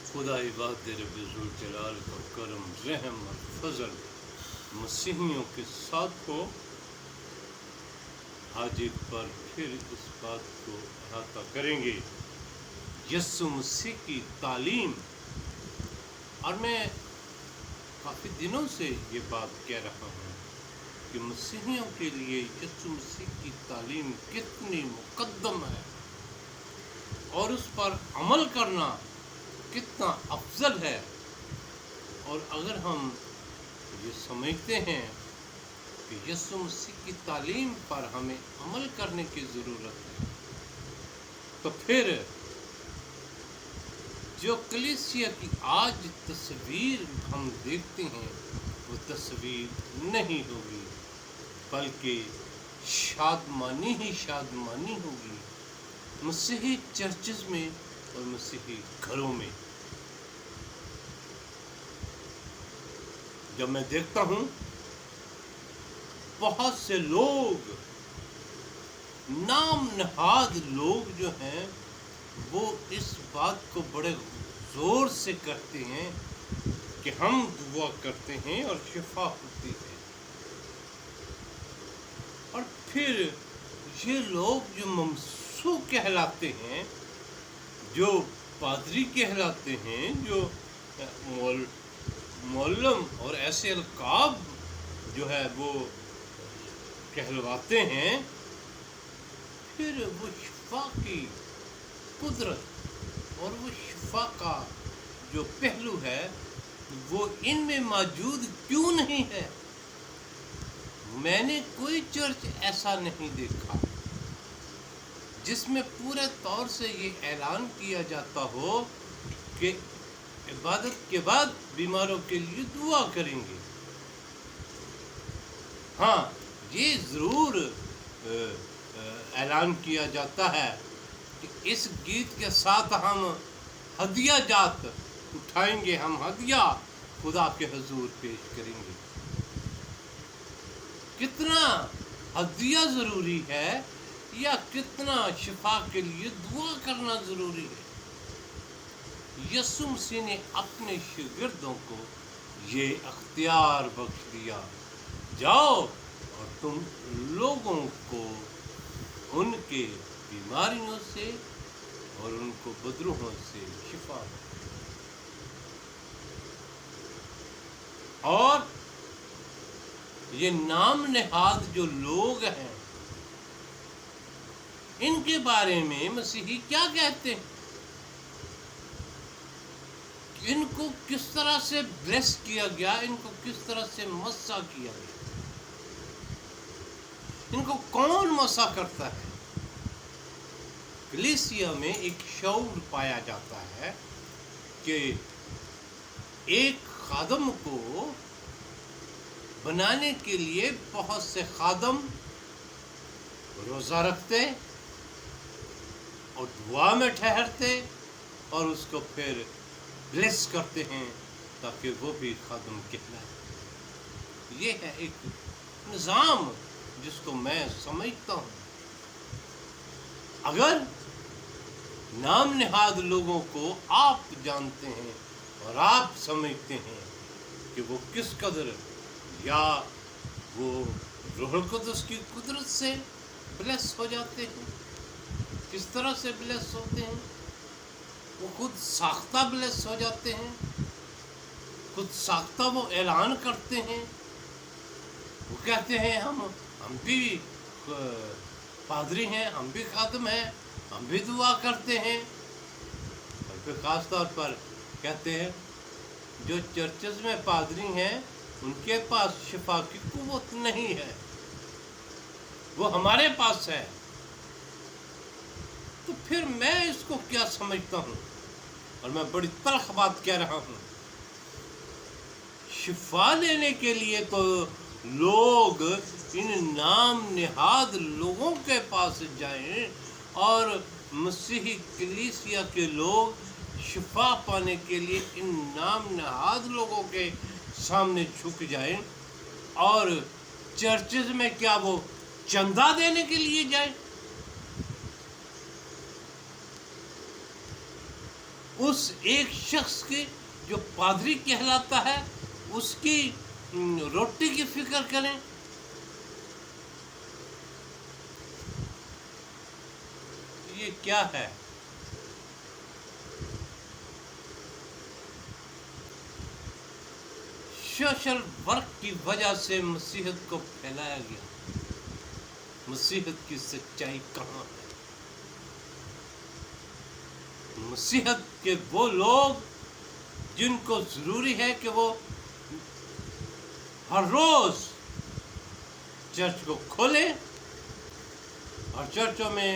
खुदाई बात रब ज़ुल जलाल का करम रहम और फजल मसीहियों के साथ हो। आज एक बार फिर इस बात को अहाता करेंगे, यीशु मसीह की तालीम। और मैं काफ़ी दिनों से ये बात कह रहा हूँ कि मसीहियों के लिए यीशु मसीह की तालीम कितनी मुकद्दम है और उस पर अमल करना कितना अफजल है। और अगर हम ये समझते हैं कि यीशु मसीह की तालीम पर हमें अमल करने की ज़रूरत है, तो फिर जो कलीसिया की आज तस्वीर हम देखते हैं वो तस्वीर नहीं होगी, बल्कि शादमानी ही शादमानी होगी मसीही चर्चेस में और मसीही घरों में। जब मैं देखता हूँ बहुत से लोग, नाम नहाद लोग जो हैं, वो इस बात को बड़े ज़ोर से कहते हैं कि हम दुआ करते हैं और शिफा होती है। और फिर ये लोग जो ममसू कहलाते हैं, जो पादरी कहलाते हैं, जो मौलम और ऐसे अलकाब जो है वो कहलवाते हैं, फिर वो शिफा की कुदरत और वो शिफा का जो पहलू है वो इनमें मौजूद क्यों नहीं है? मैंने कोई चर्च ऐसा नहीं देखा जिसमें पूरे तौर से ये ऐलान किया जाता हो कि इबादत के बाद बीमारों के लिए दुआ करेंगे। हाँ, ये ज़रूर ऐलान किया जाता है कि इस गीत के साथ हम हदिया जात उठाएंगे, हम हदिया खुदा के हुजूर पेश करेंगे। कितना हदिया ज़रूरी है या कितना शिफा के लिए दुआ करना ज़रूरी है? यीशु मसीह ने अपने शागिर्दों को ये अख्तियार बख्श दिया, जाओ और तुम लोगों को उनके बीमारियों से और उनको बदरूहों से शिफा दो। और ये नाम नेहाद जो लोग हैं, इनके बारे में मसीही क्या कहते हैं? इनको किस तरह से ब्लेस किया गया, इनको किस तरह से मसा किया गया, इनको कौन मसा करता है? कलीसिया में एक शऊर पाया जाता है कि एक खादम को बनाने के लिए बहुत से खादम रोज़ा रखते और दुआ में ठहरते और उसको फिर ब्लेस करते हैं ताकि वो भी खादम कहलाए। ये है एक निज़ाम जिसको मैं समझता हूँ। अगर नाम निहाद लोगों को आप जानते हैं और आप समझते हैं कि वो किस कदर, या वो रूहुल कुद्दुस की कुदरत से ब्लेस हो जाते हैं, किस तरह से ब्लेस होते हैं, वो खुद साख्ता ब्लेस हो जाते हैं, खुद साख्ता वो ऐलान करते हैं, वो कहते हैं हम भी पादरी हैं, हम भी खादम हैं, हम भी दुआ करते हैं। और फिर ख़ास तौर पर कहते हैं जो चर्चेस में पादरी हैं उनके पास शिफा की कुव्वत नहीं है, वो हमारे पास है। तो फिर मैं इसको क्या समझता हूँ, और मैं बड़ी तल्ख बात कह रहा हूँ। शिफा लेने के लिए तो लोग इन नाम निहाद लोगों के पास जाएं और मसीही कलीसिया के लोग शिफा पाने के लिए इन नाम नहाद लोगों के सामने झुक जाएं, और चर्चेज में क्या वो चंदा देने के लिए जाएं? اس ایک شخص کی جو پادری کہلاتا ہے اس کی روٹی کی فکر کریں. یہ کیا ہے؟ سوشل ورک کی وجہ سے مسیحیت کو پھیلایا گیا. مسیحیت کی سچائی کہاں ہے؟ مسیحیت کے وہ لوگ جن کو ضروری ہے کہ وہ ہر روز چرچ کو کھولیں اور چرچوں میں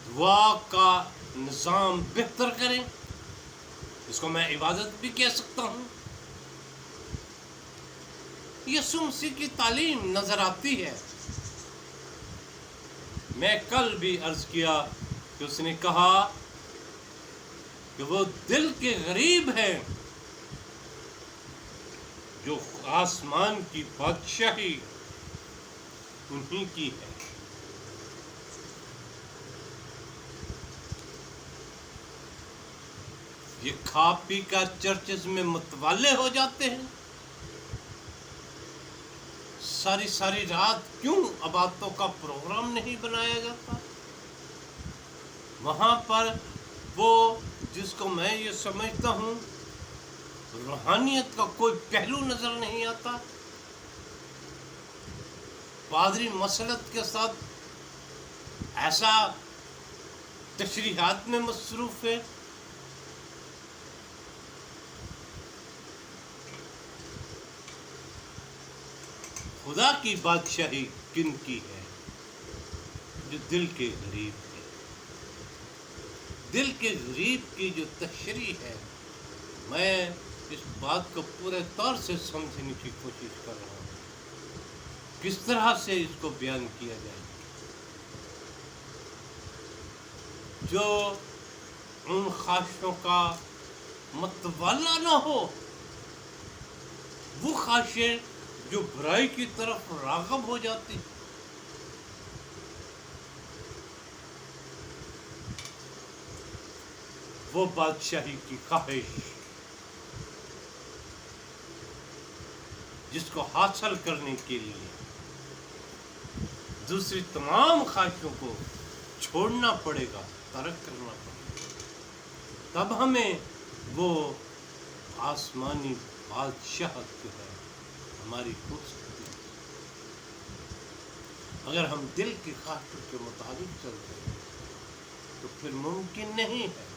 دعا کا نظام بہتر کریں، اس کو میں عبادت بھی کہہ سکتا ہوں. یسوع مسیح کی تعلیم نظر آتی ہے. میں کل بھی عرض کیا کہ اس نے کہا کہ وہ دل کے غریب ہیں جو آسمان کی بادشاہی انہی کی ہے. یہ کھا پی کر چرچز میں متوالے ہو جاتے ہیں. ساری رات کیوں عبادتوں کا پروگرام نہیں بنایا جاتا؟ وہاں پر وہ جس کو میں یہ سمجھتا ہوں روحانیت کا کوئی پہلو نظر نہیں آتا. پادری مسلط کے ساتھ ایسا تشریحات میں مصروف ہے. خدا کی بادشاہی کن کی ہے؟ جو دل کے غریب ہے. دل کے غریب کی جو تشریح ہے، میں اس بات کو پورے طور سے سمجھنے کی کوشش کر رہا ہوں. کس طرح سے اس کو بیان کیا جائے جو ان خواہشوں کا متوالا نہ ہو، وہ خواہشیں جو برائی کی طرف راغب ہو جاتی. وہ بادشاہی کی خواہش جس کو حاصل کرنے کے لیے دوسری تمام خواہشوں کو چھوڑنا پڑے گا، ترک کرنا پڑے گا، تب ہمیں وہ آسمانی بادشاہت جو ہے ہماری ہو سکتی ہے. اگر ہم دل کی خواہشوں کے مطابق چلتے ہیں تو پھر ممکن نہیں ہے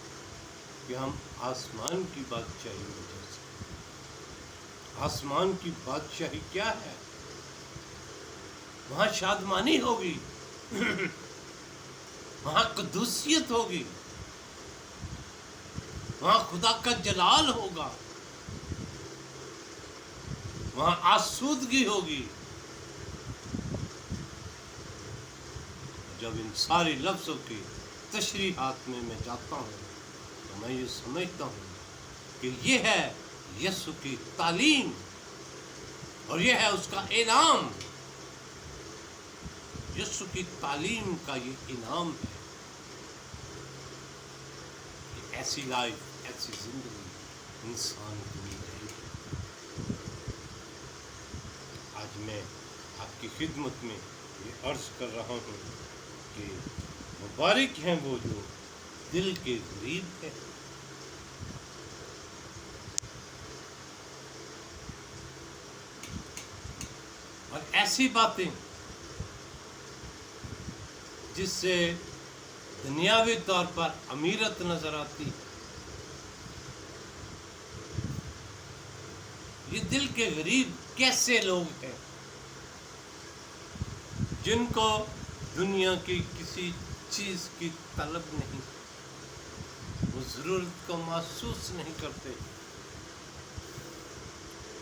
کہ ہم آسمان کی بادشاہی میں جا سکیں. آسمان کی بادشاہی کیا ہے؟ وہاں شادمانی ہوگی، وہاں قدوسیت ہوگی، وہاں خدا کا جلال ہوگا، وہاں آسودگی ہوگی. جب ان ساری لفظوں کی تشریحات میں جاتا ہوں تو میں یہ سمجھتا ہوں کہ یہ ہے یسوع کی تعلیم اور یہ ہے اس کا انعام. یسوع کی تعلیم کا یہ انعام ہے کہ ایسی لائف، ایسی زندگی انسان کو مل رہی ہے. آج میں آپ کی خدمت میں یہ عرض کر رہا ہوں کہ مبارک ہیں وہ جو دل کے غریب ہے. اور ایسی باتیں جس سے دنیاوی طور پر امیرت نظر آتی، یہ دل کے غریب کیسے لوگ ہیں جن کو دنیا کی کسی چیز کی طلب نہیں، وہ ضرورت کو محسوس نہیں کرتے،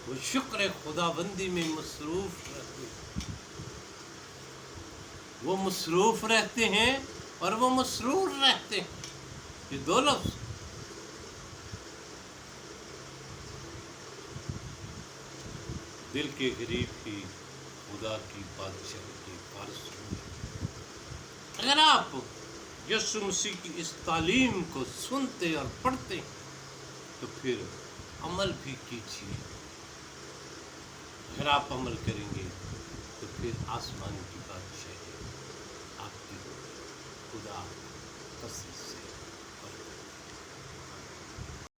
وہ شکر خداوندی میں مصروف رہتے. وہ مصروف رہتے ہیں اور وہ مسرور رہتے ہیں. یہ دو لفظ دل کے غریب کی خدا کی بادشاہی کی وارث ہوں. اگر آپ یسوع مسیح کی اس تعلیم کو سنتے اور پڑھتے ہیں تو پھر عمل بھی کیجیے. اگر آپ عمل کریں گے تو پھر آسمان کی بادشاہی آپ کی ہوگی. خدا قسم سے